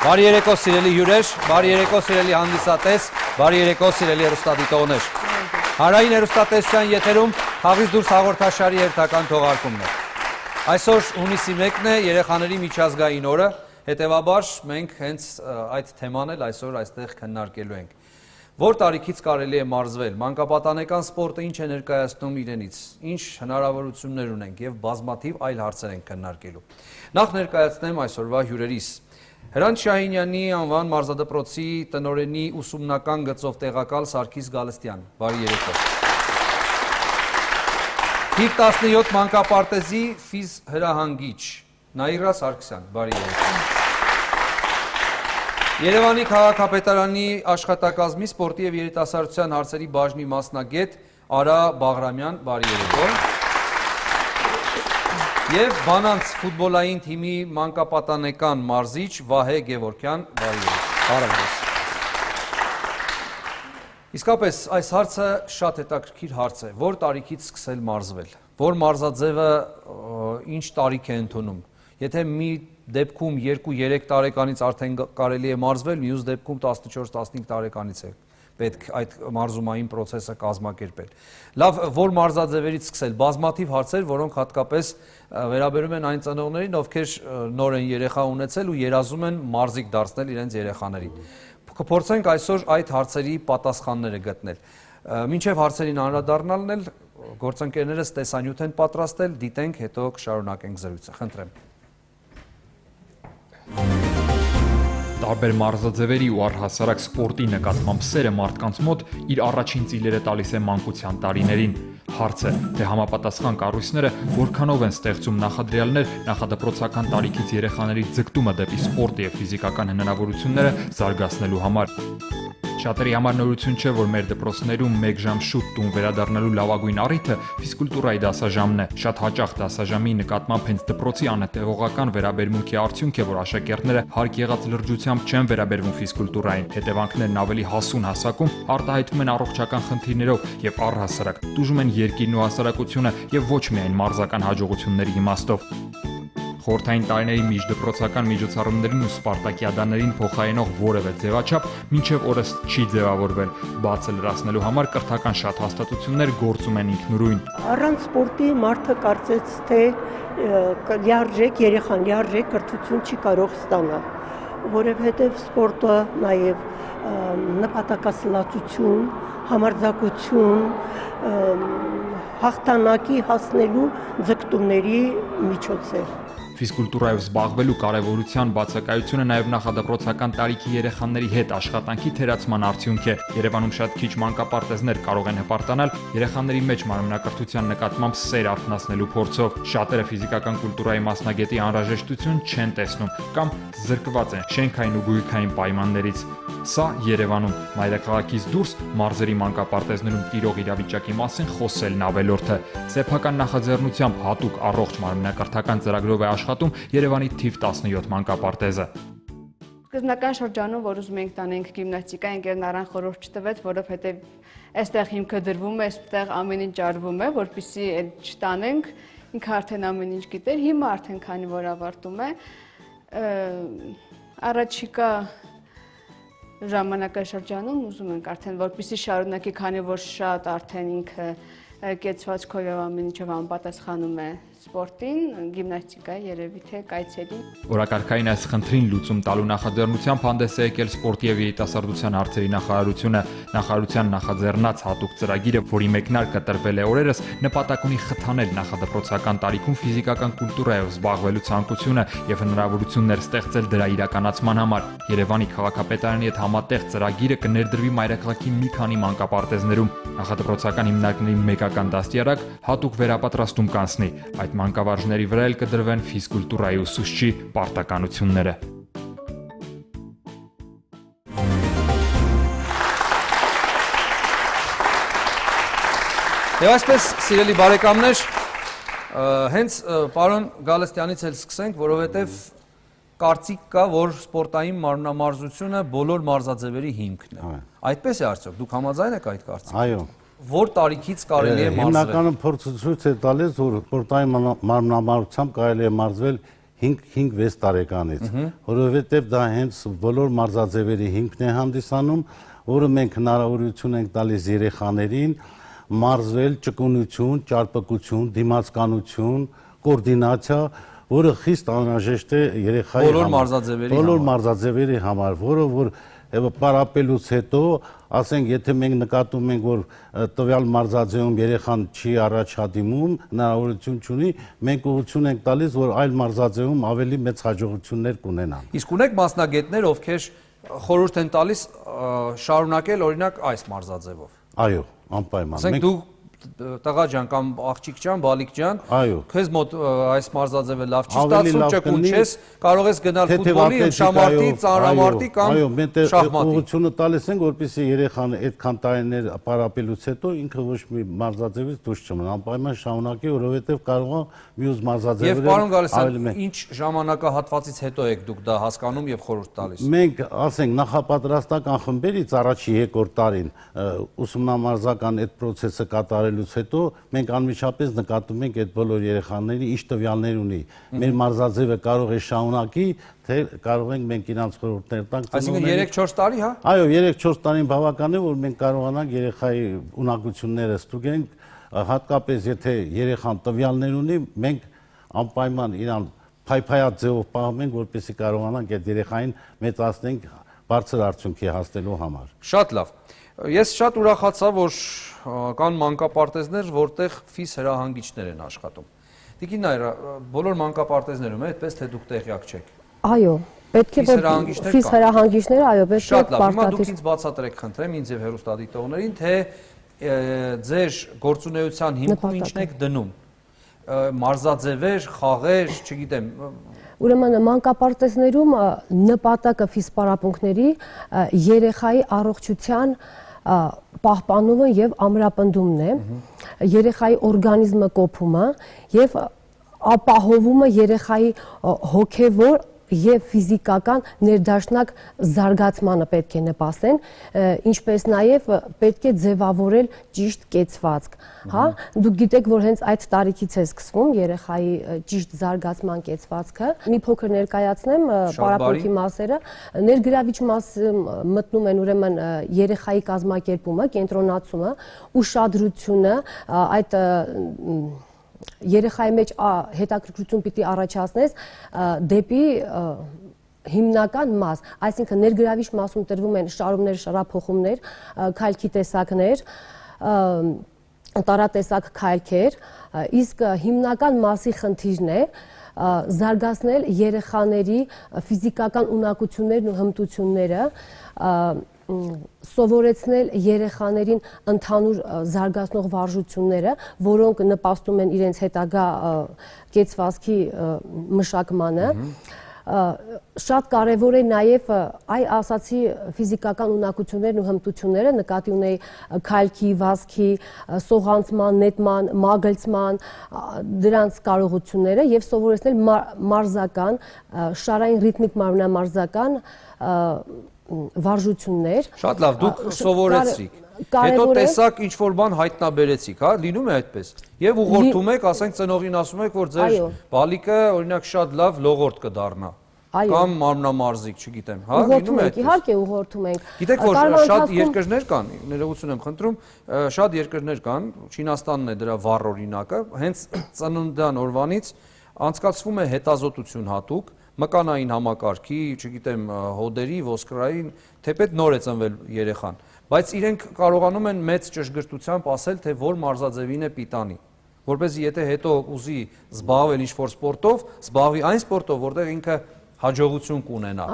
Բարի երեկո սիրելի հյուրեր, բարի երեկո սիրելի հանդիսատես, բարի երեկո սիրելի հեռուստադիտողներ։ Հանրային հեռուստատեսության եթերում Խաղից դուրս հաղորդաշարի հերթական թողարկումն է։ Այսօր հունիսի 1-ն է, երեխաների միջազգային օրը, հետևաբար մենք հենց այդ թեման էլ այսօր այստեղ քննարկելու ենք։ Որ տարիքից կարելի է մարզվել, մանկապատանեկան սպորտը ինչ է ներկայացնում իրենից, ինչ հնարավորություններ ունենք եւ բազմաթիվ այլ հարցեր ենք քննարկելու։ Նախ ներկայացնեմ այսօրվա հյուրերիս։ Հրանտ Շահինյանի անվան մարզադպրոցի տնօրենի ուսումնական գծով տեղակալ Սարգիս Գալստյան, բարի երեկո։ Թիվ 17 մանկապարտեզի ֆիզ հրահանգիչ Նաիրա Սարգսյան, բարի երեկո։ Երևանի քաղաքապետարանի աշխատակազմի սպորտի եւ երիտասարդության հարցերի բաժնի մասնագետ Արա Բաղրամյան, բարի երեկո։ Եվ Բանանց ֆուտբոլային թիմի մանկապատանեկան մարզիչ Վահե Գևորգյան, բարի երեկո։ Իսկապես այս հարցը շատ հետաքրքիր հարց է, որ տարիքից սկսել մարզվել, որ մարզաձևը ինչ տարիք է ընդունում։ Եթե մի դեպքում 2-3 տարեկանից արդեն կարելի է մարզվել, մյուս դեպքում 14-15 տարեկանից է պետք այդ մարզումային պրոցեսը կազմակերպել։ Լավ, որ մարզաձևերից սկսել, բազմաթիվ հարցեր, որոնք հատկապես վերաբերում են այն ծնողներին, ովքեր նոր են երեխա ունեցել ու երազում են մարզիկ դարձնել իրենց երեխաներին։ Կփորձենք այսօր այդ հարցերի պատասխանները գտնել։ Մինչև հարցերին անդրադառնալն էլ գործընկերներս տեսանյութ են պատրաստել, դիտենք, հետո կշարունակենք զրույցը։ Խնդրեմ։ Տարբեր մարզաձևերի ու առհասարակ սպորտի նկատմամբ սերը մարդկանց մոտ իր առաջին ծիլերը տալիս է մանկության տարիներին։ Հարց է, թե համապատասխան կառույցները որքանով են ստեղծում նախադրյալներ նախադպրոցական տարիքից երեխաների ձգտումը դեպի սպորտ եւ ֆիզիկական հնարավորությունները զարգացնելու համար։ Շատերի համար նորություն չէ, որ մեր դպրոցներում 1 ժամ շուտ տուն վերադառնալու լավագույն առիթը ֆիզկուլտուրայի դասաժամն է։ Շատ հաճախ դասաժամի նկատմամբ հենց դպրոցի անհետևողական վերաբերմունքի արդյունք է, որ աշակերտները հարկ եղած լրջությամբ չեն վերաբերվում ֆիզկուլտուրային։ Հետևանքներն ավելի հասուն հասակում արտահայտվում են առողջական խնդիրներով եւ առհասարակ տուժում են երկիրն ու հասարակությունը եւ ոչ միայն մարզական հաջողությունների իմաստով։ Խորհրդային տարիների միջդպրոցական միջոցառումներին ու սպարտակիադաներին փոխարինող որևէ ձևաչափ մինչև օրս չի ձևավորվել։ Բացը լրացնելու համար կրթական շատ հաստատություններ գործում են ինքնուրույն։ Առանց սպորտի մարդը կարծեց, թե լիարժեք երեխան լիարժեք կրթություն չի կարող ստանալ, որովհետև սպորտը նաև նպատակասլացություն, համարձակություն, հաղթանակի հասնելու ձգտումների միջոց է։ Ֆիզկուլտուրայով զբաղվելու կարևորության բացակայությունը նաև նախադպրոցական տարիքի երեխաների հետ աշխատանքի թերացման արդյունք է։ Երևանում շատ քիչ մանկապարտեզներ կարող են հպարտանալ երեխաների մեջ մանրանկրթության նկատմամբ սեր արթնացնելու փորձով։ Շատերը ֆիզիկական կուլտուրայի մասնագետի անհրաժեշտություն չեն տեսնում կամ զրկված են շենքային ու գույքային պայմաններից։ Սա Երևանում, մայրաքաղաքից դուրս մարզերի մանկապարտեզներում տիրող իրավիճակի մասին խոսելն ավելորդ է։ Սեփական նախաձեռնությամբ հատուկ առողջ մանրանկրթական ծրագրով է աշխատում Երևանի թիվ 17 մանկապարտեզը։ Սկզբնական շրջանում, որ ուզում ենք տանենք գիմնաստիկա, ընկերն առան խորհուրդ չտվեց, որովհետև այստեղ հիմքը դրվում է, այստեղ ամեն ինչ արվում է, որպեսզի չտանենք, ինքը արդեն ամեն ինչ գիտեր, հիմա արդեն քանի որ ավարտում է, առաջիկա ժամանակաշրջանում ուզում ենք արդեն, որպեսզի շարունակի, քանի որ շատ արդեն ինքը կեցվածքով եւ ամեն ինչով անպատասխանում է սպորտին, գիմնաստիկայի երևի թե կայցելի։ Օրակարգային այս խնդրին լուծում տալու նախաձեռնությամբ հանդես է եկել սպորտի եւ երիտասարդության հարցերի նախարարությունը։ Նախարարության նախաձեռնած հատուկ ծրագիրը, որի մեկնարկը տրվել է օրերս, նպատակ ունի խթանել նախադպրոցական տարիքում ֆիզիկական կուլտուրայով զբաղվելու ցանկությունը եւ հնարավորություններ ստեղծել դրա իրականացման համար։ Երևանի քաղաքապետարանի հետ համատեղ ծրագիրը կներդրվի մայրաքաղաքի մի քանի մանկապարտեզներում։ Նախադպրոցական հիմնարկների մեկական դաստիարակ հատուկ վերապատրաստում կանցնի։ Այդ մանկավարժների վրա էլ կդրվեն ֆիզկուլտուրայի ուսուցչի պարտականությունները։ Եվ այսպես, սիրելի բարեկամներ, հենց պարոն Գալստյանից էլ սկսենք, որովհետև կարծիք կա, որ սպորտային մարմնամարզությունը բոլոր մարզաձևերի հիմքն է։ Այդպես է արդյոք, դուք համաձայն եք այդ կարծիքով։ Այո։ Որ տարիքից կարելի է մարզվել։ Հիմնականը փորձը ցույց է տալիս, որ սպորտային մարմնամարզությամբ կարելի է մարզվել 5-6 տարեկանից, որովհետև դա հենց բոլոր մարզաձևերի հիմքն է հանդիսանում, որը մենք հնարավորություն ենք տալիս երեխաներին մարզվել ճկունություն, ճարպկություն, դիմացկանություն, կոորդինացիա, որը խիստ անհրաժեշտ է երեխայի բոլոր մարզաձևերի համար, որը որ պարապելուց հետո, ասենք, եթե մենք նկատում ենք, որ տվյալ մարզաձևում երեխան չի առաջադիմում, հնարավորություն չունի, մենք ուղղություն ենք տալիս, որ այլ մարզաձևում ավելի մեծ հաջողություններ կունենան։ Իսկ ունեք մասնագետներ, ովքեր խորհուրդ են տալիս շարունակել օրինակ այս մարզաձևով։ Այո, անպայման։ Ասենք դու տղա ջան կամ աղջիկ ջան, բալիկ ջան, քեզ մոտ այս մարզաձևը լավ չի ստացվում, ճկուն չես, կարող ես գնալ ֆուտբոլի, շամարտի, ծանրամարտի կամ շախմատի։ Ուղղությունը տալիս են, որպեսզի երեխան այդքան տարիներ պարապելուց հետո ինքը ոչ մի մարզաձևից դուրս չմնա, անպայման շարունակի, որովհետև կարող է մյուս մարզաձևերը Եվ պարոն Գալստյան, ինչ ժամանակահատվածից հետո եք դուք դա հասկանում եւ խորհուրդ տալիս։ Մենք, ասենք, նախապատրաստական խմբերից առաջի երկրորդ տարին ուսումնամարզական այդ process-ը կատարելուց հետո մենք անմիջապես նկատում ենք այդ բոլոր երեխաների ինչ տվյալներ ունի։ Մեր մարզաձևը կարող է շարունակի, թե կարող ենք մենք իրանց խորհուրդներ տանք։ Այսինքն 3-4 տարի, հա։ Այո, 3-4 տարին բավական է, որ մենք կարողանանք երեխայի ունակությունները ստուգենք, հատկապես եթե երեխան տվյալներ ունի, մենք անպայման իրան փայփայած ձևով պահում ենք, որպեսզի կարողանանք այդ երեխային մեծացնենք բարձր արդյունքի հասնելու համար։ Շատ լավ։ Ես շատ ուրախացա, որ կան մանկապարտեզներ, որտեղ ֆիզ հրահանգիչներ են աշխատում։ Տիկին Նայրա, բոլոր մանկապարտեզներում է, այդպես թե դուք տեղյակ չեք։ Այո, պետք է ֆիզ հրահանգիչները, այո, պետք է շատ լավ, հիմա դուք ինձ բացատրեք, խնդրեմ, ինձ եւ հեռուստադիտողներին, թե ձեր գործունեության հիմքում ինչն եք դնում։ Մարզաձևեր, խաղեր, չգիտեմ։ Ուրեմն մանկապարտեզներում նպատակը ֆիզ պարապմունքների երեխայի առողջության պահպանումը եւ ամրապնդումն է, երեխայի օրգանիզմը կոփումը եւ ապահովումը երեխայի հոգեվոր եւ ֆիզիկական ներդաշնակ զարգացմանը պետք է նպաստեն, ինչպես նաեւ պետք է ձևավորել ճիշտ կեցվածք, հա, դուք գիտեք, որ հենց այդ տարիքից է սկսվում երեխայի ճիշտ զարգացման կեցվածքը։ Մի փոքր ներկայացնեմ պարապմունքի մասերը, ներգրավիչ մասը մտնում են ուրեմն երեխայի կազմակերպումը, կենտրոնացումը, ուշադրությունը, այդ երեխայի մեջ հետաքրքրություն պիտի առաջացնես դեպի հիմնական մաս, այսինքն ներգրավիչ մասում տրվում են շարումներ, շարափոխումներ, քայլքի տեսակներ, տարատեսակ քայլքեր, իսկ հիմնական մասի խնդիրն է զարգացնել երեխաների ֆիզիկական ունակություններն ու հմտությունները, սովորեցնել երեխաներին ընդհանուր զարգացնող վարժությունները, որոնք նպաստում են իրենց հետագա կեցվածքի մշակմանը։ Շատ կարևոր է նաև այ ասացի ֆիզիկական ունակություններն ու հմտությունները, նկատի ունեի քայլքի, վազքի, սողանցման, նետման, մագլցման, դրանց կարողությունները եւ սովորեցնել մարզական, շարային ռիթմիկ մարմնամարզական վարժություններ։ Շատ լավ, դուք սովորեցիք։ Հետո տեսակ ինչ որ բան հայտնաբերեցիք, հա, լինում է այդպես։ Եվ ուղղորդում եք, ասենք ծնողին ասում եք, որ ձեր բալիկը օրինակ շատ լավ լողորդ կդառնա։ Կամ մարմնամարզիկ, չգիտեմ, հա, լինում է այդպես։ Իհարկե ուղղորդում ենք։ Գիտեք, որ շատ երկրներ կան, ներողություն եմ խնդրում, շատ երկրներ կան, Չինաստանն է դրա վառ օրինակը, հենց ծննդյան օրվանից անցկացվում է հետազոտություն հատուկ մկանային համակարգի, չգիտեմ, հոդերի, ոսկրային, թեպետ նոր է ծնվել երեխան, բայց իրենք կարողանում են մեծ ճշգրտությամբ ասել, թե որ մարզաձևին է պիտանի, որպեսզի եթե հետո ուզի զբաղվել ինչ-որ սպորտով, զբաղվի այն սպորտով, որտեղ ինքը հաջողություն կունենա։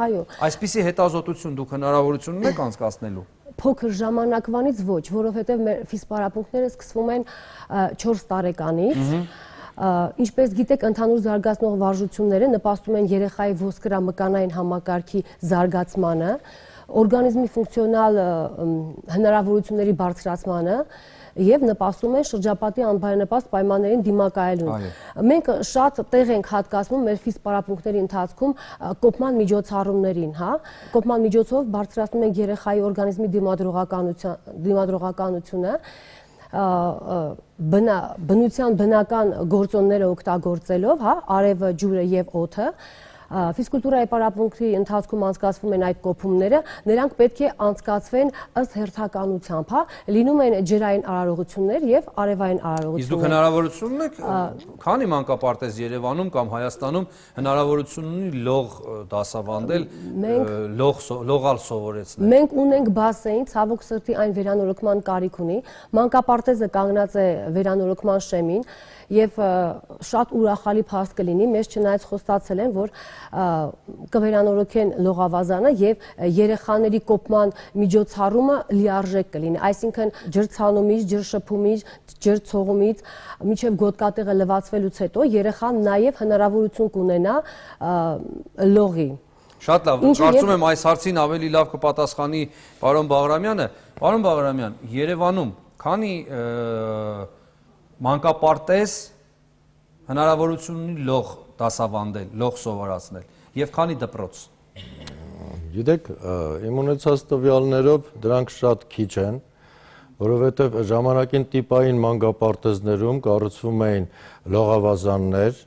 Այսպիսի հետազոտություն դուք հնարավորություն ունեք անցկացնելու։ Փոքր ժամանակվանից ոչ, որովհետև մեր ֆիզ պարապմունքները սկսվում են 4 տարեկանից։ Ինչպես գիտեք, ընդհանուր զարգացնող վարժությունները նպաստում են երեխայի ոսկրամկանային համակարգի զարգացմանը, օրգանիզմի ֆունկցիոնալ հնարավորությունների բարձրացմանը եւ նպաստում են շրջապատի անբարենպաստ պայմաններին դիմակայելուն։ Մենք շատ տեղ ենք հատկացնում մեր ֆիզ պարապմունքների ընթացքում կոփման միջոցառումներին, հա, կոփման միջոցով բարձրացնում ենք երեխայի օրգանիզմի դիմադրողականությունը, բնության բնական գործոնները օգտագործելով, հա, արևը, ջուրը եւ օդը, ֆիզկուլտուրայի պարապմունքի ընթացքում անցկացվում են այդ կոփումները, նրանք պետք է անցկացվեն ըստ հերթականությամբ, հա, լինում են ջրային արարողություններ եւ արևային արարողություններ։ Իսկ դուք հնարավորություն ունեք, քանի մանկապարտեզ Երևանում կամ Հայաստանում հնարավորություն ունի լող դասավանդել, լողալ սովորեցնել։ Մենք ունենք բասեին, ցավոք սրտի այն վերանորոգման կարիք ունի։ Մանկապարտեզը կանգնած է վերանորոգման շեմին եւ շատ ուրախալի փաստ կլինի, մեզ չնայած խոստացել են, որ կվերանորոգեն լողավազանը եւ երեխաների կոփման միջոցառումը լիարժեք կլինի, այսինքն ջրցանումից, ջրշփումից, ջրցողումից մինչեւ գոտկատեղը լվացվելուց հետո երեխան նաեւ հնարավորություն կունենա լողի։ Շատ լավ, կարծում եմ այս հարցին ավելի լավ կպատասխանի պարոն Բաղրամյանը։ Պարոն Բաղրամյան, Երևանում քանի մանկապարտեզ հնարավորություն ունի լող դասավանդել, լող սովորացնել եւ քանի դպրոց։ Գիտեք, իմ ունեցած տվյալներով դրանք շատ քիչ են, որովհետեւ ժամանակին տիպային մանկապարտեզներում կառուցվում էին լողավազաններ,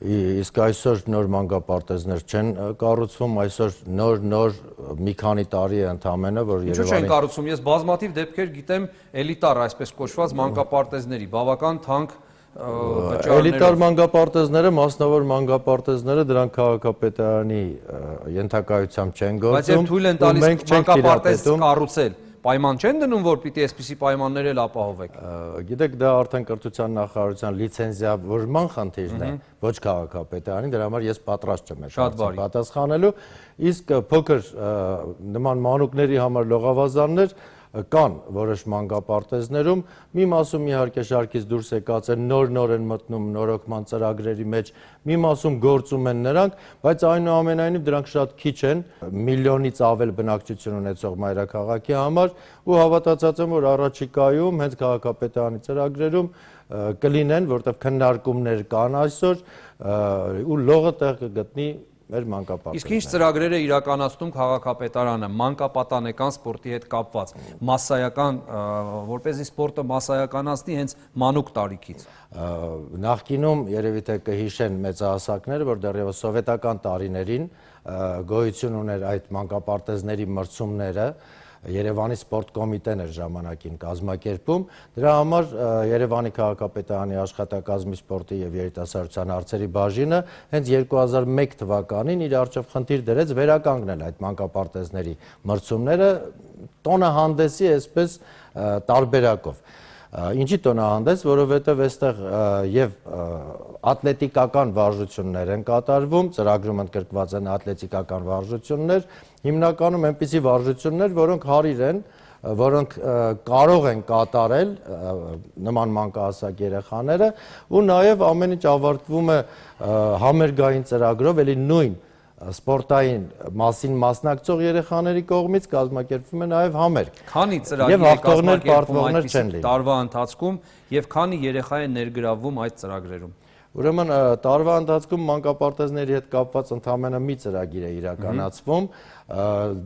իսկ այսօր նոր մանկապարտեզներ չեն կառուցվում, այսօր նոր մի քանի տարի է ընդամենը, որ Երևանի Ինչու չեն կառուցվում, ես բազմաթիվ դեպքեր գիտեմ էլիտար, այսպես կոչված մանկապարտեզների, բավական թանկ վճարներով։ Էլիտար մանկապարտեզները, մասնավոր մանկապարտեզները դրանք քաղաքապետարանի ենթակայությամբ չեն գործում։ Բայց երբ թույլ են տալիս մանկապարտեզ կառուցել, պայման չեն դնում, որ պիտի այսպիսի պայմաններ էլ ապահովեք։ Գիտեք, դա արդեն կրթության նախարարության լիցենզիավորման խնդիրն է, ոչ քաղաքապետարանի, դրա համար ես պատրաստ չեմ պատասխանելու, իսկ փոքր նման մանուկների համար լողավազաններ կան որոշ մանկապարտեզներում, մի մասում իհարկե շարքից դուրս եկած են, նոր են մտնում նորոգման ծրագրերի մեջ, մի մասում գործում են նրանք, բայց այնուամենայնիվ դրանք շատ քիչ են, միլիոնից ավել բնակչություն ունեցող մայրաքաղաքի համար, ու հավատացած եմ, որ առաջիկայում հենց քաղաքապետարանի ծրագրերում կլինեն, որտեղ քննարկումներ կան այսօր, ու լողը տեղ կգտնի մեր մանկապարտեզները։ Իսկ ինչ ծրագրեր է իրականացնում քաղաքապետարանը մանկապատանեկան սպորտի հետ կապված, մասսայական, որպեսզի սպորտը մասսայականացնի հենց մանուկ տարիքից։ Նախկինում երևի թե կհիշեն մեծահասակները, որ դեռևս սովետական տարիներին գոյություն ուներ այդ մանկապարտեզների մրցումները, Երևանի սպորտ կոմիտեն էր ժամանակին կազմակերպում, դրա համար Երևանի քաղաքապետարանի աշխատակազմի սպորտի եւ երիտասարդության հարցերի բաժինը հենց 2001 թվականին իր առջև խնդիր դրեց վերականգնել այդ մանկապարտեզների մրցումները տոնահանդեսի այսպես տարբերակով։ Ինչի տոնահանդես, որովհետև այստեղ եւ ատլետիկական վարժություններ են կատարվում, ծրագրում ընդգրկված են ատլետիկական վարժություններ, հիմնականում այնպիսի վարժություններ, որոնք հարիր են, որոնք կարող են կատարել նման մանկահասակ երեխաները, ու նաեւ ամեն ինչ ավարտվում է համերգային ծրագրով, ելի նույն սպորտային մասին մասնակցող երեխաների կողմից կազմակերպվում է նաև համերգ։ Քանի ծրագիր է կազմակերպվում այդպիսի տարվա ընթացքում եւ քանի երեխա է ներգրավվում այդ ծրագրերում։ Ուրեմն տարվա ընթացքում մանկապարտեզների հետ կապված ընդամենը մի ծրագիր է իրականացվում,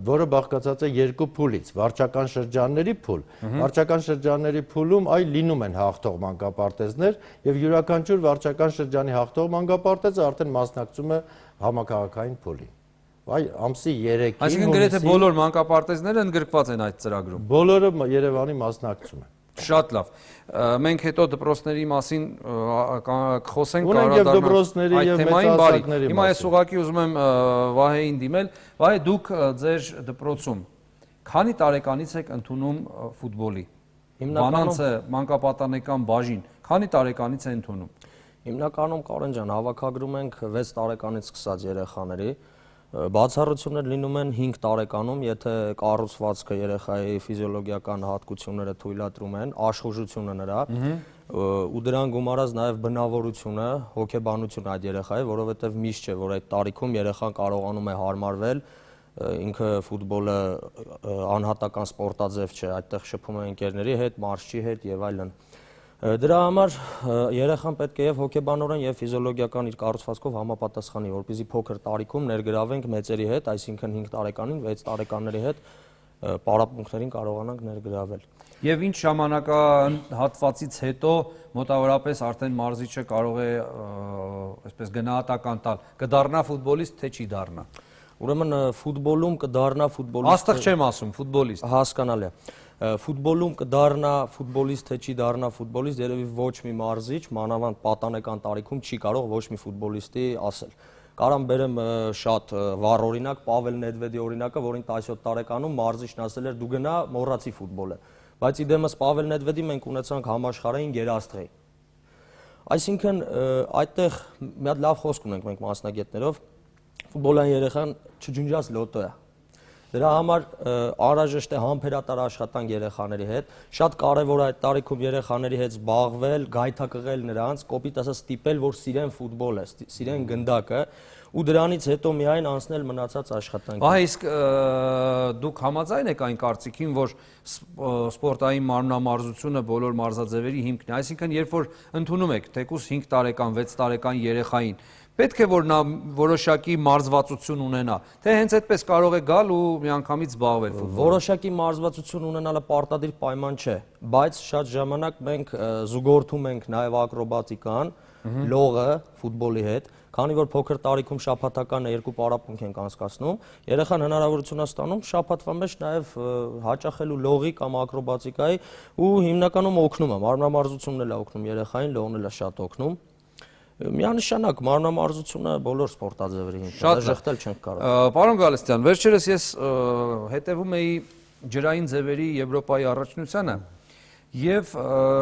որը բաղկացած է երկու փուլից՝ վարչական շրջանների փուլ։ Վարչական շրջանների փուլում լինում են հաղթող մանկապարտեզներ եւ յուրաքանչյուր վարչական շրջանի հաղթող մանկապարտեզը արդեն մասնակցում է համակարգային փուլին։ Ամսի 3-ին Այսինքն գրեթե բոլոր մանկապարտեզները ընդգրկված են այդ ծրագրում։ Բոլորը Երևանի մասնակցում են։ Շատ լավ։ Մենք հետո դպրոցների մասին կխոսենք դպրոցների եւ մեծահասակների։ Հիմա ես ուղղակի ուզում եմ Վահեին դիմել։ Վահե, դուք ձեր դպրոցում քանի տարեկանից եք ընդունում ֆուտբոլի։ Մանանցը մանկապատանեկան բաժին քանի տարեկանից է ընդունում։ Հիմնականում Կարեն ջան, հավաքագրում ենք 6 տարեկանից սկսած երեխաների, բացառություններ լինում են 5 տարեկանում, եթե կառուցվածքը երեխայի ֆիզիոլոգիական հատկությունները թույլատրում են, աշխուժությունը նրա, ու դրան գումարած նաև բնավորությունը, հոգեբանությունը այդ երեխայի, որովհետև միշտ չէ, որ այդ տարիքում երեխան կարողանում է հարմարվել, ինքը ֆուտբոլը անհատական սպորտաձև չէ, այդտեղ շփում է ընկերների հետ, մարզչի հետ եւ այլն։ Դրա համար երեխան պետք է եւ հոգեբանորեն եւ ֆիզիոլոգիական իր կառուցվածքով համապատասխանի, որպեսզի փոքր տարիքում ներգրավենք մեծերի հետ, այսինքն 5 տարեկանին, 6 տարեկանների հետ պարապմունքներին կարողանանք ներգրավել։ Եվ ինչ ժամանակահատվածից հետո մոտավորապես արդեն մարզիչը կարող է այսպես գնահատական տալ, կդառնա ֆուտբոլիստ, թե չի դառնա։ Ուրեմն ֆուտբոլում կդառնա ֆուտբոլիստ։ Աստղ չեմ ասում, ֆուտբոլիստ։ Հասկանալի է։ Ֆուտբոլում կդառնա ֆուտբոլիստ, թե չի դառնա ֆուտբոլիստ, երևի ոչ մի մարզիչ, մանավանդ պատանեկան տարիքում չի կարող ոչ մի ֆուտբոլիստի ասել։ Կարամ բերեմ շատ վառ օրինակ Պավել Նեդվեդի օրինակը, որին 17 տարեկանում մարզիչն ասել էր՝ դու գնա մոռացի ֆուտբոլը։ Բայց իդեմս Պավել Նեդվեդի մենք ունեցանք համաշխարհային գերաստղի։ Այսինքն այդտեղ մի հատ լավ խոսք ունենք մենք մասնագետներով, ֆուտբոլային երեխան չջնջած լոտո է։ Դրա համար անհրաժեշտ է համբերատար աշխատանք երեխաների հետ, շատ կարևոր է այդ տարիքում երեխաների հետ զբաղվել, գայթակղել նրանց, կոպիտ ասած ստիպել, որ սիրեն ֆուտբոլը, սիրեն գնդակը ու դրանից հետո միայն անցնել մնացած աշխատանքին։ Ահա իսկ դուք համաձայն եք այն կարծիքին, որ սպորտային մարմնամարզությունը բոլոր մարզաձևերի հիմքն է, այսինքն երբ որ ընդունում եք թեկուզ 5 տարեկան, 6 տարեկան երեխային, պետք է որ նա որոշակի մարզվածություն ունենա, թե հենց այդպես կարող է գալ ու միանգամից զբաղվել ֆուտբոլով։ Որոշակի մարզվածություն ունենալը պարտադիր պայման չէ, բայց շատ ժամանակ մենք զուգորդում ենք նաև ակրոբատիկան, լողը ֆուտբոլի հետ, քանի որ փոքր տարիքում շաբաթական 2 պարապմունք ենք անցկացնում, երեխան հնարավորություն է ստանում շաբաթվա մեջ նաև հաճախելու լողի կամ ակրոբատիկայի ու հիմնականում օգնում է, մարմնամարզությունն էլ է օգնում երեխային, լողն էլ է շատ օգնում։ Միանշանակ մարմնամարզությունը բոլոր սպորտաձևերի հիմքն է, ժխտել չենք կարող։ Պարոն Գալստյան, վերջերս ես հետևում էի ջրային ձևերի Եվրոպայի առաջնությանը եւ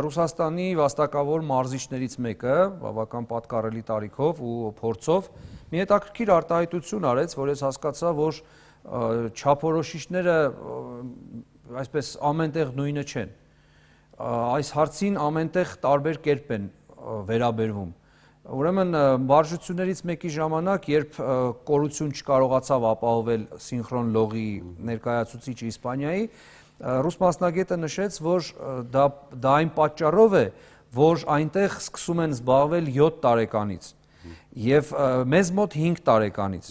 Ռուսաստանի վաստակավոր մարզիչներից մեկը, բավական պատկառելի տարիքով ու փորձով, մի հետաքրքիր արտահայտություն արեց, որ ես հասկացա, որ չափորոշիչները այսպես ամենտեղ նույնը չեն։ Այս հարցին ամենտեղ տարբեր կերպ են վերաբերվում։ Ուրեմն մարզություններից մեկի ժամանակ, երբ կորություն չկարողացավ ապահովել սինխրոն լողի ներկայացուցիչը Իսպանիայի, ռուս մասնագետը նշեց, որ դա այն պատճառով է, որ այնտեղ սկսում են զբաղվել 7 տարեկանից եւ մեզ մոտ 5 տարեկանից։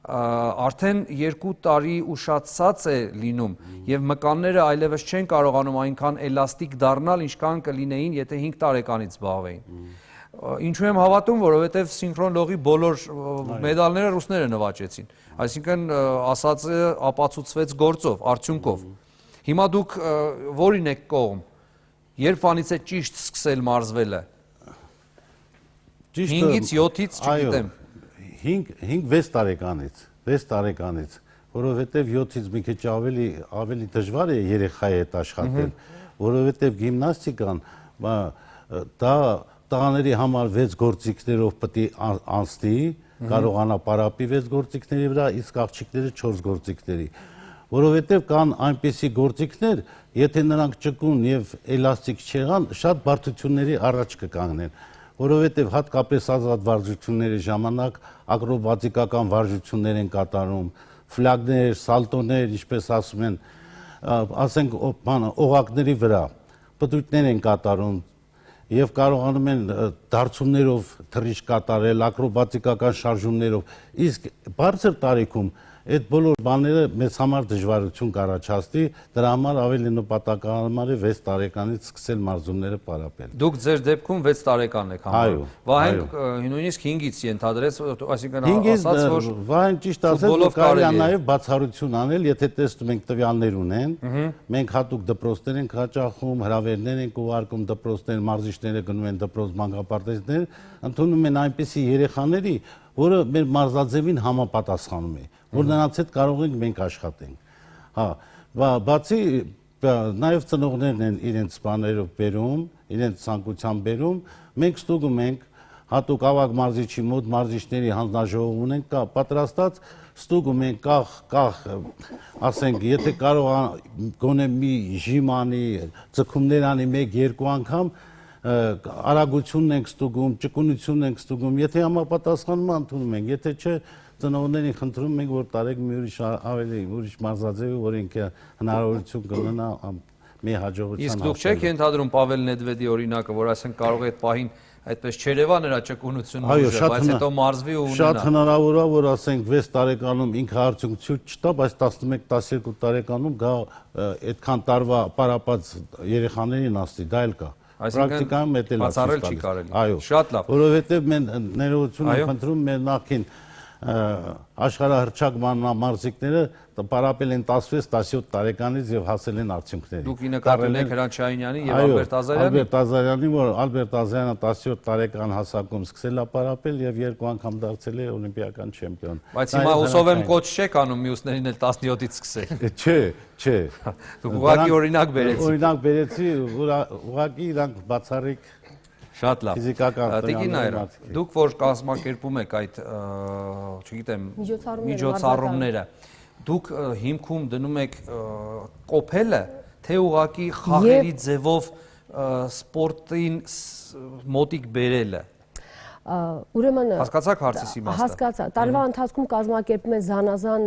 Արդեն 2 տարի ուշացած է լինում եւ մկանները այլևս չեն կարողանում այնքան էլաստիկ դառնալ, ինչքան կլինեին, եթե 5 տարեկանից զբաղվեին։ Ինչու եմ հավատում, որովհետև սինխրոն լողի բոլոր մեդալները ռուսները նվաճեցին։ Այսինքն ասածը ապացուցվեց գործով, արդյունքով։ Հիմա դուք որին եք կողմ։ Երբանից է ճիշտ սկսել մարզվելը։ 5-ից 7-ից չգիտեմ։ 5-6 տարեկանից, 6 տարեկանից, որովհետև 7-ից մի քիչ ավելի դժվար է երեխայի հետ աշխատել, որովհետև գիմնաստիկան դա տղաների համար 6 գործիքներով պետք է անցնի, կարողանա պարապի 6 գործիքների վրա, իսկ աղջիկները 4 գործիքների։ Որովհետև կան այնպիսի գործիքներ, եթե նրանք ճկուն եւ էլաստիկ չեղան, շատ բարդությունների առաջ կկանգնեն, որովհետև հատկապես ազատ վարժությունների ժամանակ ակրոբատիկական վարժություններ են կատարում, ֆլագներ, սալտոներ, ինչպես ասում են, ասենք օղակների վրա, պտույտներ են կատարում եւ կարողանում են դարձումներով թռիչք կատարել, ակրոբատիկական շարժումներով, իսկ բարձր տարիքում այդ բոլոր բաները մեզ համար դժվարություն կառաջացնի, դրա համար ավելի նպատակահարմար է 6 տարեկանից սկսել մարզումները պարապել։ Դուք ձեր դեպքում 6 տարեկան եք համարում։ Վահեն նույնիսկ 5-ից ենթադրեց, այսինքն ասաց, որ Վահեն ճիշտ ասեց, որ կարելի է նաև բացառություն անել, եթե տեսնում ենք տվյալներ ունեն, մենք հատուկ դպրոցներ ենք հաճախում, հրավերներ ենք ուղարկում դպրոցներ, մարզիչները գնում են դպրոց մանկապարտեզներ, ընդունում են այնպիսի երեխաների, որը մեր մարզաձևին համապատասխանում է, որ նրանց հետ կարող ենք մենք աշխատենք։ Հա, բացի նաև ծնողներն են իրենց բաներով բերում, իրենց ցանկությամբ բերում, մենք ստուգում ենք հատուկ ավագ մարզիչի մոտ մարզիչների հանձնաժողով ունենք պատրաստած, ստուգում ենք կախ, ասենք, եթե կարող գոնե մի ժիմ անի, ձգումներ անի 1-2 անգամ, արագությունն ենք ստուգում, ճկունությունն ենք ստուգում, եթե համապատասխանում ընդունում ենք, եթե չէ, ծնողներին խնդրում ենք, որ տարեք մի ուրիշ մարզաձևի, որ ինքը հնարավորություն կունենա մի հաջողության։ Իսկ դուք չեք ենթադրում Պավել Նեդվեդի օրինակը, որ ասենք կարող է այդ պահին այդպես չերևա նրա ճկունությունն Այո, ուժը, բայց հետո մարզվի ու ունենա։ Շատ հնարավոր է, որ ասենք 6 տարեկանում ինքը արդյունք ցույց չտա, բայց 11-12 տարեկանում գա այդքան տարվա պարապած երեխաներին ասի, դա էլ կա։ Պրակտիկայում մեծ էլ բացառել չի կարելի։ Այո, Շատ լավ։ որովհետև մենք ներողություն ենք խնդրում, մեր նախին աշխարհահռչակ մարզիկները պարապել են 16-17 տարեկանից եւ հասել են արդյունքների։ Դուք նկատել եք Հրանտ Շահինյանի եւ Ալբերտ Ազարյանի։ Ալբերտ Ազարյանի, որ Ալբերտ Ազարյանը 17 տարեկան հասակում սկսել է պարապել եւ 2 անգամ դարձել է օլիմպիական չեմպիոն։ Բայց հիմա հուսով եմ կոչ չեք անում մյուսներին էլ 17-ից սկսել։ Չէ։ Դուք ուղղակի օրինակ բերեցիք։ Օրինակ բերեցի, ուղղակի իրանք բացառիկ Շատ լավ։ ֆիզիկական Տիկին Նայրա, դուք որ կազմակերպում եք այդ, չգիտեմ, միջոցառումները, դուք հիմքում դնում եք կոփելը, թե ուղղակի խաղերի ձևով սպորտին մոտիկ բերելը։ Ուրեմն հասկացաք հարցիս իմաստը։ Հասկացա։ Տարվա ընթացքում կազմակերպում են զանազան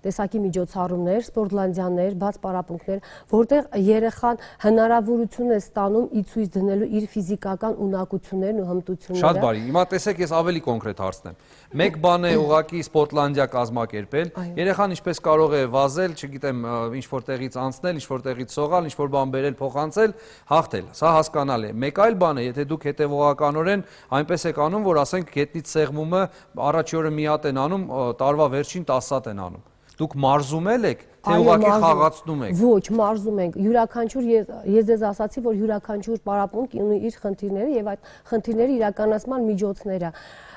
տեսակի միջոցառումներ, սպորտլանդյաներ, բաց պարապմունքներ, որտեղ երեխան հնարավորություն է ստանում ի ցույց դնելու իր ֆիզիկական ունակություններն ու հմտությունները։ Շատ բարի։ Հիմա տեսեք, ես ավելի կոնկրետ հարցնեմ։ Մեկ բան է ուղղակի սպորտլանդիա կազմակերպել, երեխան ինչպես կարող է վազել, չգիտեմ, ինչ որտեղից անցնել, ինչ որտեղից սողալ, ինչ որ բան բերել, փոխանցել, հաղթել։ Սա հասկանալի է։ Մեկ այլ բան է, եթե դուք հետևողականորեն այնպես եք անում, որ ասենք գետնից սեղմումը առաջի օրը մի հատ են անում, տարվա վերջին 10 հատ են անում։ Դուք մարզում եք, թե ուղղակի խաղացնում եք։ Ոչ, մարզում ենք։ Յուրաքանչյուր ես ձեզ ասացի, որ յուրաքանչյուր պարապմունք ունի իր խնդիրները եւ այդ խնդիրների իրականացման միջոցները։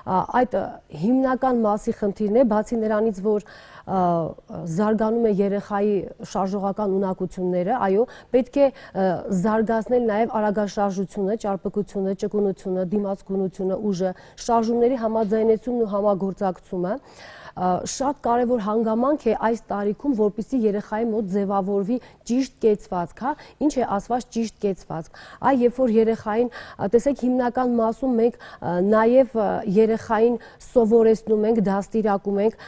Այդ հիմնական մասի խնդիրն է, բացի նրանից, որ զարգանում է երեխայի շարժողական ունակությունները, այո, պետք է զարգացնել նաև արագաշարժությունը, ճարպկությունը, ճկունությունը, դիմացկունությունը, ուժը, շարժումների համաձայնեցումն ու համագործակցումը։ Շատ կարևոր հանգամանք է այս տարիքում, որպեսզի երեխայի մոտ ձևավորվի ճիշտ կեցվածք, հա, ինչ է ասված ճիշտ կեցվածք։ Այ երբ որ երեխային, տեսեք, հիմնական մասում մենք նաև երեխային սովորեցնում ենք, դաստիարակում ենք,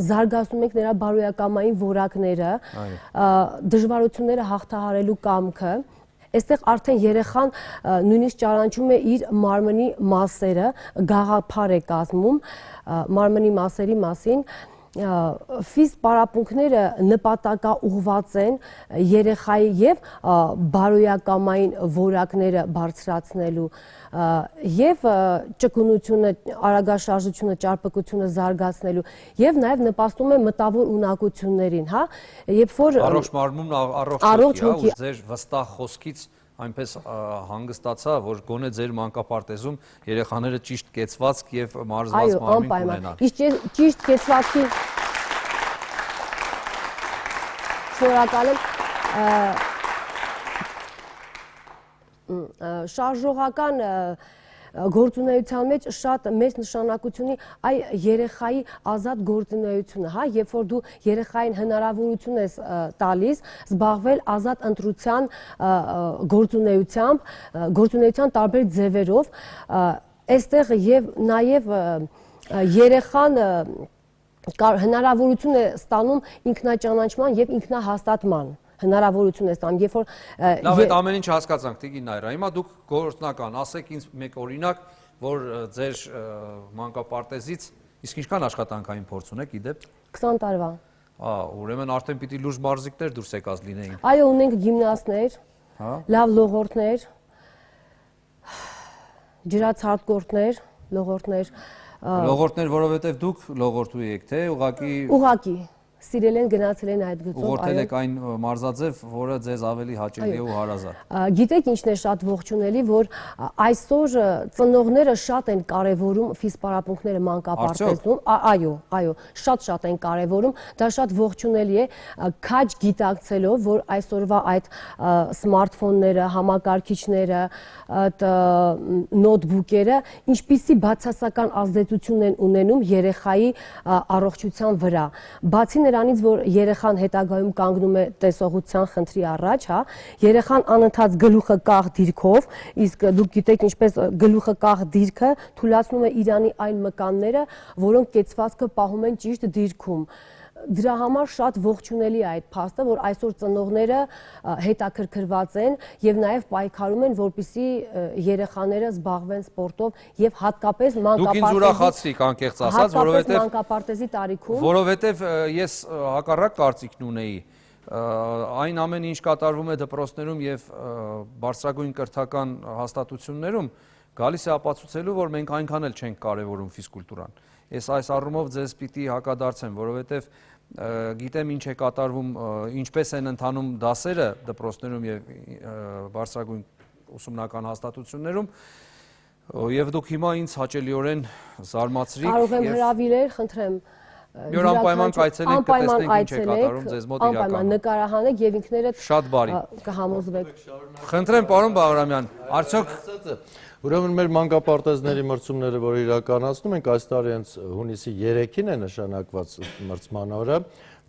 զարգացնում ենք նրա բարոյակամային որակները, դժվարությունները հաղթահարելու կամքը։ Այստեղ արդեն երեխան նույնիսկ ճանաչում է իր մարմնի մասերը, գաղափար է կազմում մարմնի մասերի մասին։ Ֆիզ պարապմունքները նպատակաուղղված են երեխայի եւ բարոյակամային որակները բարձրացնելու եւ ճկունությունը, արագաշարժությունը, ճարպկությունը զարգացնելու եւ նաեւ նպաստում է մտավոր ունակություններին, հա, երբ որ առողջ մարմնն առողջ հոգի, ձեր վստահ խոսքից այնպես հանգստացա, որ գոնե ձեր մանկապարտեզում երեխաները ճիշտ կեցվածք եւ մարզված մարմին կունենան։ Ճիշտ կեցվածքի շնորհակալ եմ։ Շարժողական գործունեության մեջ շատ մեծ նշանակություն ունի այ երեխայի ազատ գործունեությունը, հա, երբ որ դու երեխային հնարավորություն ես տալիս զբաղվել ազատ ընտրության գործունեության տարբեր ձևերով, այստեղ եւ նաեւ երեխան հնարավորություն է ստանում ինքնաճանաչման եւ ինքնահաստատման հնարավորություն է ստանում, երբ որ լավ, այդ ամեն ինչ հասկացանք, Տիկին Նայրա։ Հիմա դուք գործնական, ասեք ինձ մեկ օրինակ, որ ձեր մանկապարտեզից իսկ ինչքան աշխատանքային փորձ ունեք իդեպ։ 20 տարվա։ Ուրեմն արդեն պիտի լուրջ մարզիկներ դուրս եկած լինեին։ Այո, ունենք գիմնաստներ, լավ լողորդներ, ջրացարտկորդներ, լողորդներ։ Լողորդներ, որովհետև դուք լողորդու եք, թե ուղղակի սիրել են, գնացել են այդ գծով, ուղղորդել եք այն մարզաձև, որը ձեզ ավելի հաճելի է ու հարազատ։ Գիտեք ինչն է շատ ողջունելի, որ այսօր ծնողները շատ են կարևորում ֆիզպարապմունքները մանկապարտեզում, այո, շատ են կարևորում, դա շատ ողջունելի է, քաջ գիտակցելով, որ այսօրվա այդ սմարթֆոնները, համակարգիչները, նոթբուքերը ինչպիսի բացասական ազդեցություն են ունենում երեխայի առողջության վրա։ Բացի նրանից, որ երեխան հետագայում կանգնում է տեսողության խնդրի առաջ, հա, երեխան անընդհատ գլուխը կախ դիրքով, իսկ դուք գիտեք ինչպես գլուխը կախ դիրքը թույլատնում է իրանի այն մկանները, որոնք կեցվածքը պահում են ճիշտ դիրքում։ դրա համար շատ ողջունելի է այդ փաստը, որ այսօր ծնողները հետաքրքրված են եւ նաեւ պայքարում են, որպեսզի երեխաները զբաղվեն սպորտով եւ հատկապես մանկապարտեզի տարիքում, որովհետեւ ես հակառակ կարծիքն ունեի, այն ամեն ինչ կատարվում է դպրոցներում եւ բարձրագույն կրթական հաստատություններում գալիս է ապացուցելու, որ մենք այնքան էլ չենք կարևորում ֆիզկուլտուրան։ Ես այս առումով ձեզ պիտի հակադարձեմ, որովհետև գիտեմ ինչ է կատարվում, ինչպես են ընթանում դասերը դպրոցներում եւ բարձրագույն ուսումնական հաստատություններում, եւ դուք հիմա ինձ հաճելիորեն զարմացրիք։ Կարող եմ հրավիրել, խնդրեմ։ Յուր անպայման կայցելեք, կտեսնենք ինչ է կատարում ձեզ մոտ իրականում։ Անպայման նկարահանեք եւ ինքներդ շատ բարի կհամոզվեք։ Խնդրեմ, պարոն Բաղրամյան, արդյոք Ուրեմն մեր մանկապարտեզների մրցումները, որ իրականացնում ենք, այս տարի հենց հունիսի 3-ին է նշանակված մրցման օրը,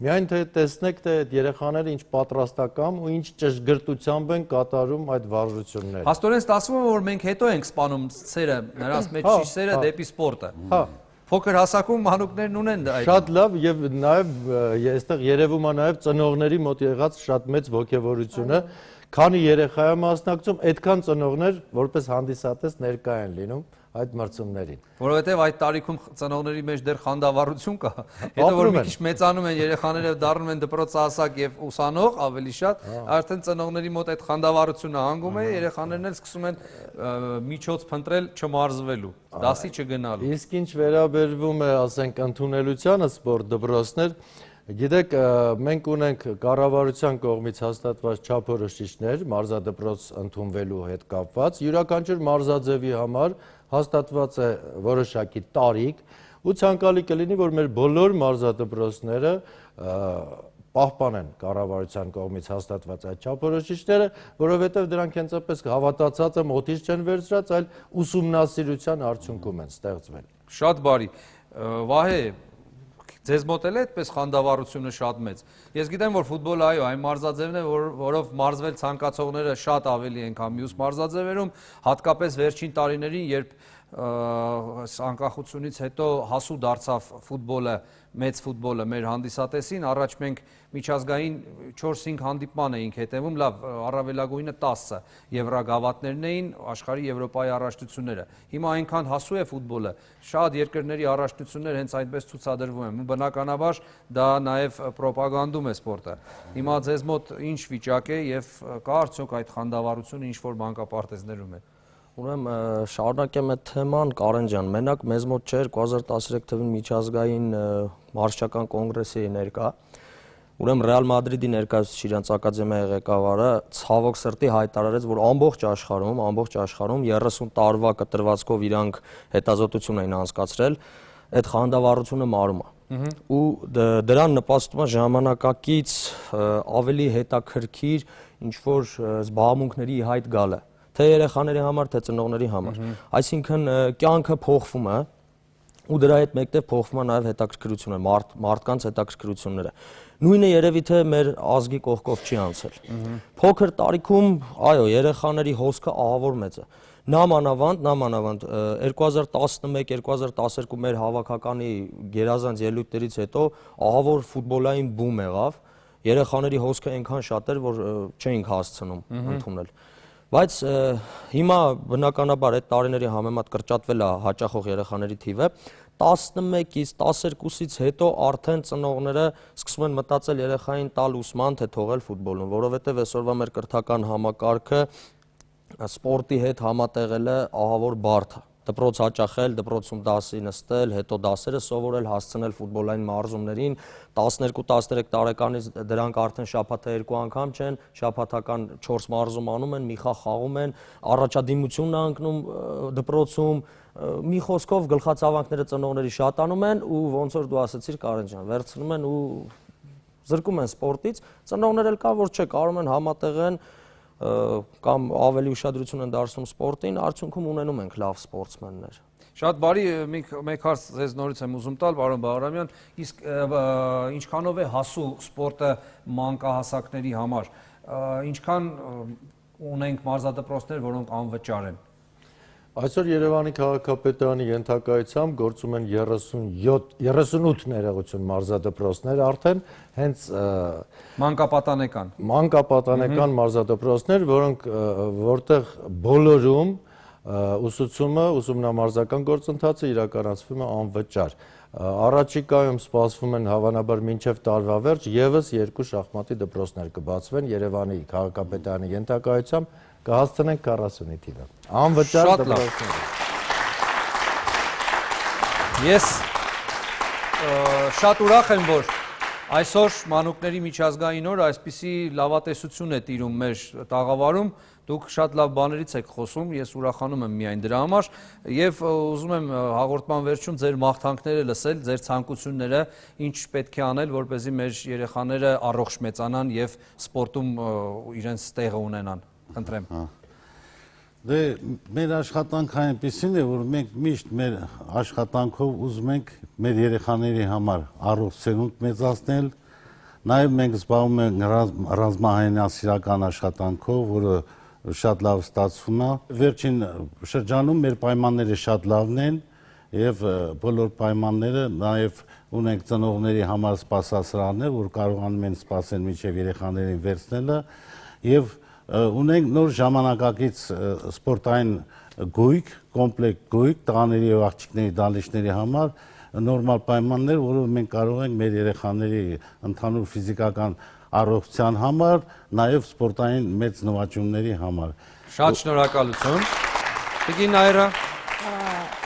միայն թե տեսնեք, թե այդ երեխաները ինչ պատրաստակամ ու ինչ ճշգրտությամբ են կատարում այդ վարժությունները։ Հաստորեն ստացվում է, որ մենք հետո ենք սպանում սերը, նրանց մեջ չի սերը դեպի սպորտը։ Փոքր հասակում մանուկներն ունեն այդ։ Շատ լավ եւ նաեւ այստեղ երևում է նաեւ ծնողների մոտ եղած շատ մեծ ողջավորությունը, քանի երեխա է մասնակցում, այդքան ծնողներ որպես հանդիսատես ներկա են լինում այդ մրցումներին։ Որովհետեւ այդ տարիքում ծնողների մեջ դեռ խանդավառություն կա։ Հետո որ մի քիչ մեծանում են երեխաները, դառնում են դպրոցահասակ եւ ուսանող ավելի շատ, արդեն ծնողների մոտ այդ խանդավառությունը հանգում է, երեխաներն էլ սկսում են միջոց փնտրել չմարզվելու, դասի չգնալու։ Իսկ ինչ վերաբերվում է, ասենք, ընդունելությանը սպորտ դպրոցներ, գիտեք, մենք ունենք կառավարության կողմից հաստատված չափորոշիչներ մարզադպրոց ընդունվելու հետ կապված, յուրաքանչյուր մարզաձևի համար հաստատված է որոշակի տարիք ու ցանկալի կլինի, որ մեր բոլոր մարզադպրոցները պահպանեն կառավարության կողմից հաստատված այդ չափորոշիչները, որովհետև դրանք հենց հավատացած եմ օդից չեն վերցրած, այլ ուսումնասիրության արդյունքում են ստեղծվել։ Շատ բարի։ Վահե, ձեզ մոտ էլ է այդպես խանդավառությունը շատ մեծ։ Ես գիտեմ, որ ֆուտբոլը այո, այն մարզաձևն է, որով մարզվել ցանկացողները շատ ավելի են, քան մյուս մարզաձևերում, հատկապես վերջին տարիներին, երբ անկախությունից հետո հասու դարձավ ֆուտբոլը, մեծ ֆուտբոլը մեր հանդիսատեսին, առաջ մենք միջազգային 4-5 հանդիպման էինք հետևում, լավ, առավելագույնը 10 եվրագավաթներն էին, աշխարհի Եվրոպայի առաջնությունները։ Հիմա այնքան հասու է ֆուտբոլը, շատ երկրների առաջնություններ հենց այդպես ցուցադրվում են, ու բնականաբար դա նաև ռոպագանդում է սպորտը։ Հիմա ձեզ մոտ ինչ վիճակ է եւ կա արդյոք այդ խանդավառությունը ինչ որ մանկապարտեզներում է։ Ուրեմն շարունակեմ այդ թեման, Կարեն ջան, մենակ մեզ մոտ չէ 2013 թվականին միջազգային մարզչական կոնգրեսի ներկա։ Ուրեմն Ռեալ Մադրիդի ներկայացուցիչ իրանց ակադեմիայի ղեկավարը ցավոք սրտի հայտարարեց, որ ամբողջ աշխարհում 30 տարվա կտրվածքով իրանք հետազոտություն էին անցկացրել, այդ խանդավառությունը մարում է։ Ու դրան նպաստում է ժամանակակից ավելի հետաքրքիր ինչ որ զբաղմունքների հայտ գալը, թե երեխաների համար, թե ծնողների համար։ Այսինքն կյանքը փոխվում է ու դրա հետ մեկտեղ փոխվում է նաև հետաքրքրությունը, մարդկանց հետաքրքրությունները։ Նույնը երևի թե մեր ազգի կողքով չի անցել։ Փոքր տարիքում, այո, երեխաների հոսքը ահավոր մեծ է։ Նամանավանդ 2011-2012 մեր հավաքականի գերազանց ելույթներից հետո ահավոր ֆուտբոլային բում եղավ։ Երեխաների հոսքը այնքան շատ էր, որ չէինք հասցնում ընդունել։ Բայց հիմա բնականաբար այդ տարիների համեմատ կրճատվել է հաճախող երեխաների թիվը, 11-ից 12-ից հետո արդեն ծնողները սկսում են մտածել երեխային տալ ուսման, թե թողել ֆուտբոլում, որովհետև այսօրվա մեր կրթական համակարգը սպորտի հետ համատեղելը ահավոր բարդ է։ Դպրոց հաճախել, դպրոցում դասի նստել, հետո դասերը սովորել, հասցնել ֆուտբոլային մարզումներին, 12-13 տարեկանից դրանք արդեն շաբաթը 2 անգամ չեն, շաբաթական 4 մարզում անում են, մի խաղ խաղում են, առաջադիմությունն է ընկնում դպրոցում, մի խոսքով գլխացավանքները ծնողների շատանում են ու ոնց որ դու ասացիր Կարեն ջան, վերցնում են ու զրկում են սպորտից, ծնողներ էլ կա, որ չէ, կարող են համատեղեն կամ ավելի ուշադրություն են դարձնում սպորտին, արդյունքում ունենում ենք լավ սպորտսմեններ։ Շատ բարի, մեկ հարց ձեզ նորից եմ ուզում տալ, պարոն Բաղրամյան, իսկ ինչքանով է հասու սպորտը մանկահասակների համար, ինչքան ունենք մարզադպրոցներ, որոնք անվճար են։ Այսօր Երևանի քաղաքապետարանի ենթակայությամբ գործում են 38 ներողություն մարզադպրոցներ արդեն հենց մանկապատանեկան մարզադպրոցներ, որտեղ բոլորում ուսուցումը, ուսումնամարզական գործընթացը իրականացվում է անվճար։ Առաջիկայում սպասվում են հավանաբար մինչև տարվա վերջ եւս 2 շախմատի դպրոցներ կբացվեն Երևանի քաղաքապետարանի ենթակայությամբ կհասցնենք 40-ի թիվը։ Անվճար դպրոցներ։ Ես շատ ուրախ եմ, որ այսօր մանուկների միջազգային օր այսպիսի լավատեսություն է տիրում մեր տաղավարում, դուք շատ լավ բաներից եք խոսում, ես ուրախանում եմ միայն դրա համար եւ ուզում եմ հաղորդման վերջում ձեր մաղթանքները լսել, ձեր ցանկությունները, ինչ պետք է անել, որպեսզի մեր երեխաները առողջ մեծանան եւ սպորտում իրենց տեղը ունենան։ Խնդրեմ։ Դե մեր աշխատանքը այնպեսին է, որ մենք միշտ մեր աշխատանքով ուզում ենք մեր երեխաների համար առողջ սերունդ մեծացնել, նաև մենք զբաղվում ենք ռազմահայնասիրական աշխատանքով, որը շատ լավ ստացվում է։ Վերջին շրջանում մեր պայմանները շատ լավն են եւ բոլոր պայմանները նաև ունենք ծնողների համար սպասասրահներ, որ կարողանում են սպասել մինչև երեխաներին վերցնելը եւ ունենք նոր ժամանակակից սպորտային գույք, կոմպլեկտ գույք տղաների եւ աղջիկների դալիճների համար նորմալ պայմաններ, որով մենք կարող ենք մեր երեխաների ընդհանուր ֆիզիկական առողջության համար, նաև սպորտային մեծ նվաճումների համար։ Շատ շնորհակալություն։ Տիկին Նայրա։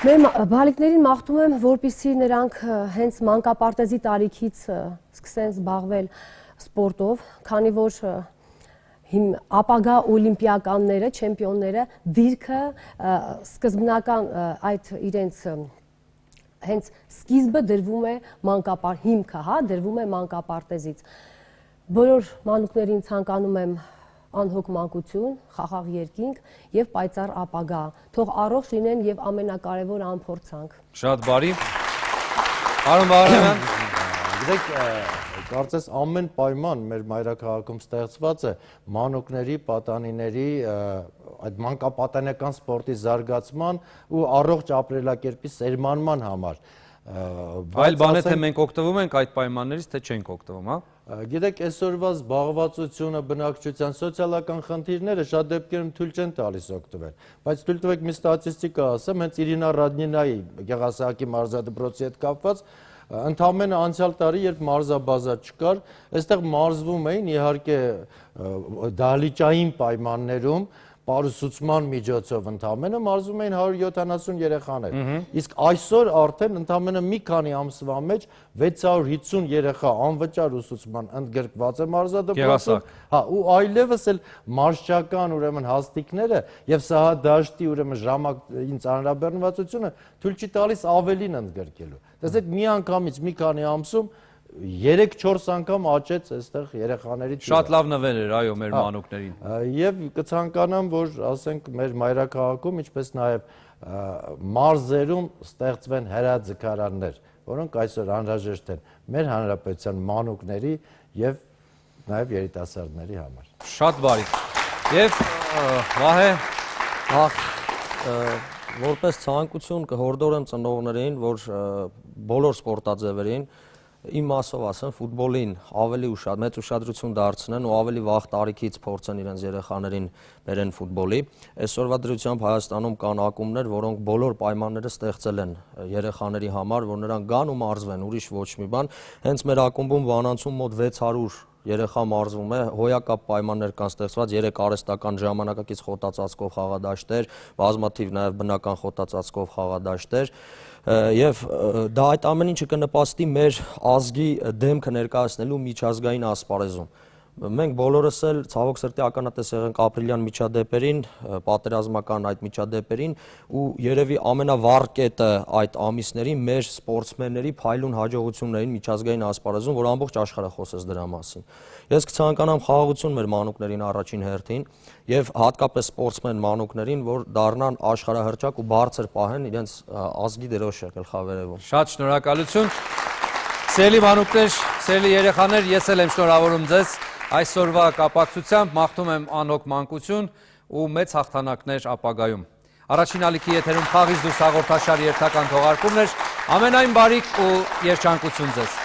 Մեր բալիկներին մաղթում եմ, որպեսզի նրանք հենց մանկապարտեզի տարիքից սկսեն զբաղվել սպորտով, քանի որ ապագա օլիմպիականները, չեմպիոնները դիրքը սկզբնական այդ իրենց հենց սկիզբը դրվում է հիմքը, դրվում է մանկապարտեզից։ Բոլոր մանուկներին ցանկանում եմ անհոգ մանկություն, խաղաղ երկինք եւ պայծառ ապագա։ Թող առողջ լինեն եւ ամենակարևորը անփորձանք։ Շատ բարի։ Արոն Վահրամյան։ Գիտեք, կարծես ամեն պայման մեր մայրաքաղաքում ստեղծված է մանուկների, պատանիների, այդ մանկապատանեկան սպորտի զարգացման ու առողջ ապրելակերպի սերմանման համար։ Այլ բան է թե մենք օգտվում ենք այդ պայմաններից, թե չենք օգտվում, հա։ Գիտեք, այսօրվա զբաղվածությունը, բնակչության սոցիալական խնդիրները շատ դեպքերում թույլ չեն տալիս օգտվել, բայց թույլ տվեք մի ստատիստիկա ասեմ, հենց Իրինա Ռադնինայի Գեղասահակի մարզադպրոցի հետ կապված ընդամենը անցյալ տարի, երբ մարզաբազա չկար, այստեղ մարզվում էին իհարկե դահլիճային պայմաններում, պարուսուցման միջոցով ընդամենը մարզվում էին 170 երեխաներ։ Իսկ այսօր արդեն ընդամենը մի քանի ամսվա մեջ 650 երեխա անվճար ուսուցման ընդգրկված է մարզադպրոցում։ Հա, ու այլևս էլ մարզչական ուրեմն հաստիկները եւ սահադաշտի ուրեմն ժամային ծանրաբեռնվածությունը թույլ չի տալիս ավելին ընդգրկելու։ Տեսեք, մի անգամից մի քանի ամսում 3-4 անգամ աճեց այստեղ երեխաների թիվը։ Շատ լավ նվեր էր, այո, մեր մանուկներին։ Եվ կցանկանամ, որ ասենք մեր մայրաքաղաքում, ինչպես նաև մարզերում ստեղծվեն հրաձգարաններ, որոնք այսօր անհրաժեշտ են մեր հանրապետության մանուկների եւ նաև երիտասարդների համար։ Շատ բարի։ Եվ Վահե, որպես ցանկություն կհորդորեմ ծնողներին, որ բոլոր սպորտաձևերին իմ մասով ասեմ, ֆուտբոլին ավելի մեծ ուշադրություն դարձնեն ու ավելի վաղ տարիքից փորձեն իրենց երեխաներին բերեն ֆուտբոլի։ Այսօրվա դրությամբ Հայաստանում կան ակումբներ, որոնք բոլոր պայմանները ստեղծել են երեխաների համար, որ նրանք գան ու մարզվեն, ուրիշ ոչ մի բան։ Հենց մեր ակումբում Վանանցում մոտ 600 երեխա մարզվում է, հոյակապ պայմաններ կան ստեղծված, 3 արհեստական ժամանակակից խոտածածկով խաղադաշտեր, բազմաթիվ նաև բնական խոտածածկով խաղադաշտեր, եւ դա այդ ամեն ինչը կնպաստի մեր ազգի դեմքը ներկայացնելու միջազգային ասպարեզում։ Մենք բոլորս էլ ցավոք սրտի ականատես եղանք ապրիլյան միջադեպերին, պատերազմական այդ միջադեպերին ու երևի ամենավառ կետը այդ ամիսների մեր սպորտսմենների փայլուն հաջողություններին միջազգային ասպարեզում, որ ամբողջ աշխարհը խոսեց դրա մասին։ Ես կցանկանամ խաղաղություն մեր մանուկներին առաջին հերթին եւ հատկապես սպորտսմեն մանուկներին, որ դառնան աշխարհահռչակ ու բարձր պահեն իրենց ազգի դրոշը գլխավերևում։ Շատ շնորհակալություն։ Սիրելի մանուկներ, սիրելի երեխաներ, ես էլ եմ շնորհավորում ձեզ այսօրվա կապակցությամբ, մաղթում եմ անհոգ մանկություն ու մեծ հաղթանակներ ապագայում։ Առաջին ալիքի եթերում խաղից դուրս հաղորդաշարի երթական թողարկումն էր։ Ամենայն բարիք ու երջանկություն ձեզ։